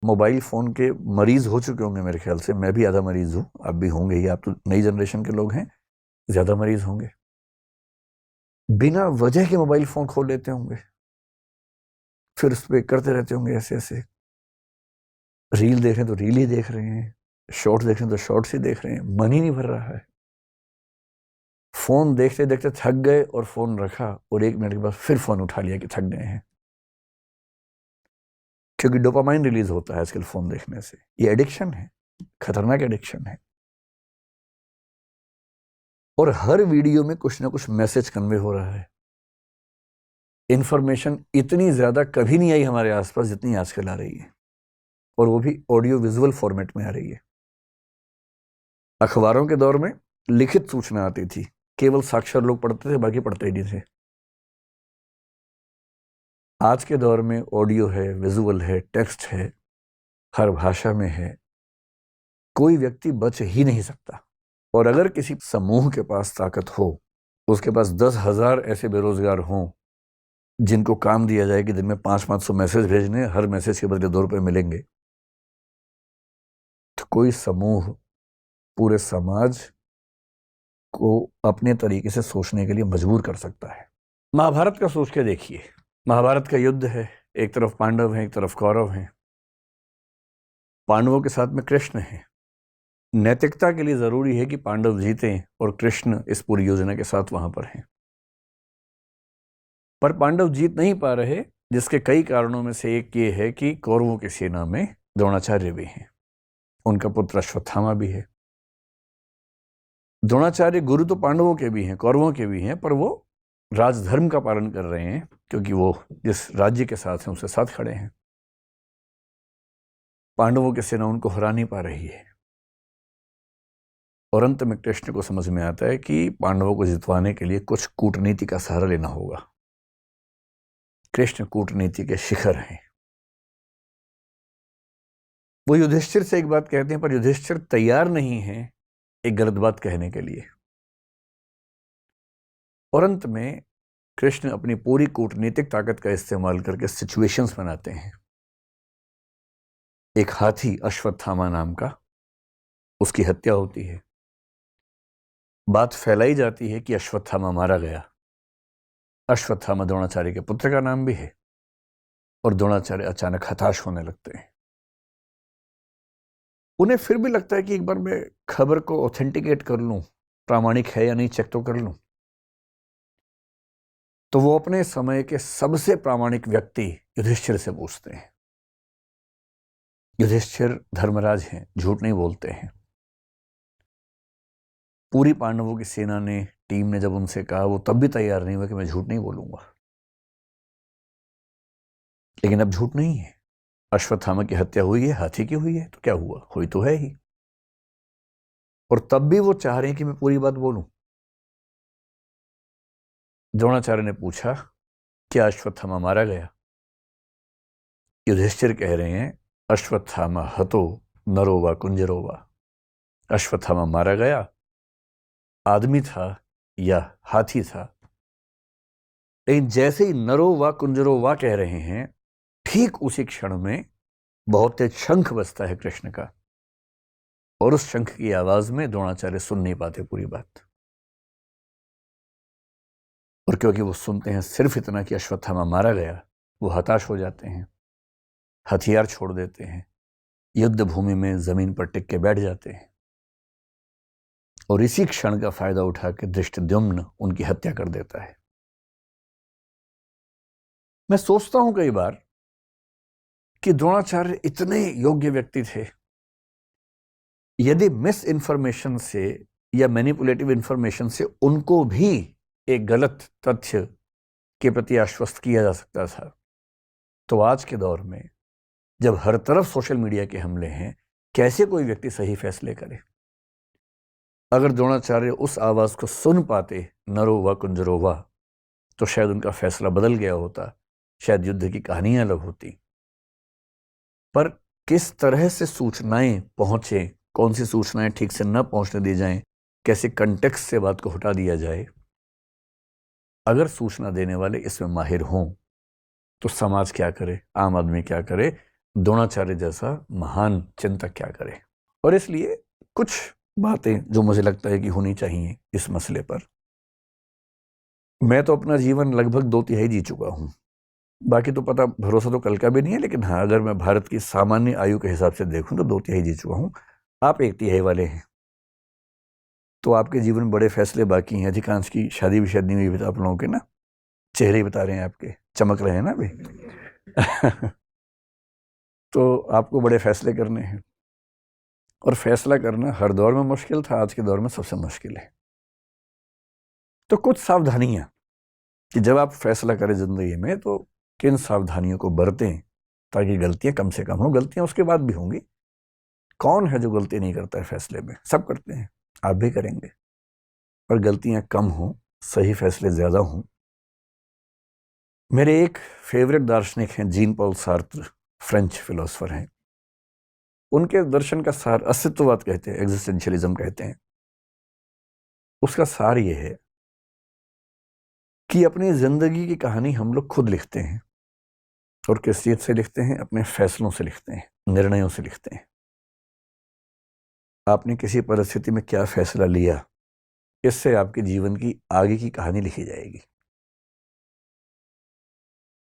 Mobile phone के मरीज़ हो चुके होंगे मेरे ख्याल से। मैं भी आधा मरीज़ हूँ, आप भी होंगे ही, आप तो नई जनरेशन के लोग हैं, ज़्यादा मरीज़ होंगे। बिना वजह के मोबाइल फ़ोन खोल लेते होंगे, फिर उस पर करते रहते होंगे ऐसे ऐसे। रील देख रहे हैं तो रील ही देख रहे हैं, शॉर्ट्स देख रहे हैं तो शॉर्ट्स ही देख रहे हैं, मन ही नहीं भर रहा है। फ़ोन देखते देखते थक गए और फ़ोन रखा और 1 मिनट के बाद फिर फ़ोन उठा लिया कि थक गए हैं, क्योंकि डोपामाइन रिलीज होता है आजकल फ़ोन देखने से। ये एडिक्शन है, खतरनाक एडिक्शन है। और हर वीडियो में कुछ ना कुछ मैसेज कन्वे हो रहा है। इंफॉर्मेशन इतनी ज़्यादा कभी नहीं आई हमारे आसपास जितनी आजकल आ रही है, और वो भी ऑडियो विजुअल फॉर्मेट में आ रही है। अखबारों के दौर में लिखित सूचना आती थी, केवल साक्षर लोग पढ़ते थे, बाकी पढ़ते ही नहीं थे। आज के दौर में ऑडियो है, विजुअल है, टेक्स्ट है, हर भाषा में है, कोई व्यक्ति बच ही नहीं सकता। और अगर किसी समूह के पास ताकत हो, उसके पास 10,000 ऐसे बेरोजगार हों जिनको काम दिया जाए कि दिन में 500-500 मैसेज भेजने, हर मैसेज के बदले 2 रुपए मिलेंगे, तो कोई समूह पूरे समाज को अपने तरीके से सोचने के लिए मजबूर कर सकता है। महाभारत का सोच के देखिए, महाभारत का युद्ध है, एक तरफ पांडव हैं, एक तरफ कौरव हैं। पांडवों के साथ में कृष्ण हैं। नैतिकता के लिए जरूरी है कि पांडव जीतें और कृष्ण इस पूरी योजना के साथ वहां पर हैं। पर पांडव जीत नहीं पा रहे, जिसके कई कारणों में से एक ये है कि कौरवों की सेना में द्रोणाचार्य भी हैं, उनका पुत्र अश्वत्थामा भी है। द्रोणाचार्य गुरु तो पांडवों के भी हैं, कौरवों के भी हैं, पर वो राजधर्म का पालन कर रहे हैं, क्योंकि वो जिस राज्य के साथ हैं उसके साथ खड़े हैं। पांडवों की सेना उनको हरा नहीं पा रही है, और अंत में कृष्ण को समझ में आता है कि पांडवों को जितवाने के लिए कुछ कूटनीति का सहारा लेना होगा। कृष्ण कूटनीति के शिखर हैं। वो युधिष्ठिर से एक बात कहते हैं, पर युधिष्ठिर तैयार नहीं है एक गलत बात कहने के लिए। और अंत में कृष्ण अपनी पूरी कूटनीतिक ताकत का इस्तेमाल करके सिचुएशंस बनाते हैं। एक हाथी अश्वत्थामा नाम का, उसकी हत्या होती है। बात फैलाई जाती है कि अश्वत्थामा मारा गया। अश्वत्थामा द्रोणाचार्य के पुत्र का नाम भी है, और द्रोणाचार्य अचानक हताश होने लगते हैं। उन्हें फिर भी लगता है कि एक बार मैं खबर को ऑथेंटिकेट कर लूं, प्रामाणिक है या नहीं चेक तो कर लूं। तो वो अपने समय के सबसे प्रामाणिक व्यक्ति युधिष्ठिर से पूछते हैं। युधिष्ठिर धर्मराज हैं, झूठ नहीं बोलते हैं। पूरी पांडवों की सेना ने, टीम ने जब उनसे कहा, वो तब भी तैयार नहीं हुआ कि मैं झूठ नहीं बोलूंगा। लेकिन अब झूठ नहीं है, अश्वत्थामा की हत्या हुई है, हाथी की हुई है, तो क्या हुआ, हुई तो है ही। और तब भी वो चाह रहे हैं कि मैं पूरी बात बोलूं। द्रोणाचार्य ने पूछा, क्या अश्वत्थामा मारा गया? युधिष्ठिर कह रहे हैं, अश्वत्थामा हतो नरो वा कुंजरो वा। अश्वत्थामा मारा गया, आदमी था या हाथी था। लेकिन जैसे ही नरो वा कुंजरो वा कह रहे हैं, ठीक उसी क्षण में बहुत तेज शंख बजता है कृष्ण का, और उस शंख की आवाज में द्रोणाचार्य सुन नहीं पाते पूरी बात। और क्योंकि वो सुनते हैं सिर्फ इतना कि अश्वत्थामा मारा गया, वो हताश हो जाते हैं, हथियार छोड़ देते हैं, युद्ध भूमि में जमीन पर टिक के बैठ जाते हैं। और इसी क्षण का फायदा उठा के धृष्टद्युम्न उनकी हत्या कर देता है। मैं सोचता हूं कई बार कि द्रोणाचार्य इतने योग्य व्यक्ति थे, यदि मिस इन्फॉर्मेशन से या मैनिपुलेटिव इंफॉर्मेशन से उनको भी एक गलत तथ्य के प्रति आश्वस्त किया जा सकता था, तो आज के दौर में जब हर तरफ सोशल मीडिया के हमले हैं, कैसे कोई व्यक्ति सही फैसले करे? अगर द्रोणाचार्य उस आवाज को सुन पाते, नरो वा कुंजरो वा, तो शायद उनका फैसला बदल गया होता, शायद युद्ध की कहानियां अलग होती। पर किस तरह से सूचनाएं पहुंचे, कौन सी सूचनाएं ठीक से न पहुंचने दी जाएं, कैसे कंटेक्स्ट से बात को हटा दिया जाए, अगर सूचना देने वाले इसमें माहिर हों, तो समाज क्या करे, आम आदमी क्या करे, द्रोणाचार्य जैसा महान चिंतक क्या करे। और इसलिए कुछ बातें जो मुझे लगता है कि होनी चाहिए इस मसले पर। मैं तो अपना जीवन लगभग 2/3 जी चुका हूं, बाकी तो पता भरोसा तो कल का भी नहीं है, लेकिन हाँ, अगर मैं भारत की सामान्य आयु के हिसाब से देखूं तो 2/3 जी चुका हूं। आप 1/3 वाले हैं, तो आपके जीवन में बड़े फैसले बाकी हैं। अधिकांश की शादी भी शादी नहीं हुई आप लोगों के ना, चेहरे बता रहे हैं आपके, चमक रहे हैं ना अभी। तो आपको बड़े फैसले करने हैं, और फैसला करना हर दौर में मुश्किल था, आज के दौर में सबसे मुश्किल है। तो कुछ सावधानियां कि जब आप फैसला करें जिंदगी में तो किन सावधानियों को बरतें ताकि गलतियां कम से कम हो। गलतियां उसके बाद भी होंगी, कौन है जो गलती नहीं करता है फैसले में, सब करते हैं, आप भी करेंगे, पर गलतियां कम हो, सही फैसले ज्यादा हों। मेरे एक फेवरेट दार्शनिक हैं Jean Paul Sartre, French philosopher हैं। उनके दर्शन का सार अस्तित्ववाद कहते हैं, एग्जिस्टेंशियलिज्म कहते हैं। उसका सार ये है कि अपनी जिंदगी की कहानी हम लोग खुद लिखते हैं, और किस चीज से लिखते हैं? अपने फैसलों से लिखते हैं, निर्णयों से लिखते हैं। आपने किसी परिस्थिति में क्या फैसला लिया, इससे आपके जीवन की आगे की कहानी लिखी जाएगी।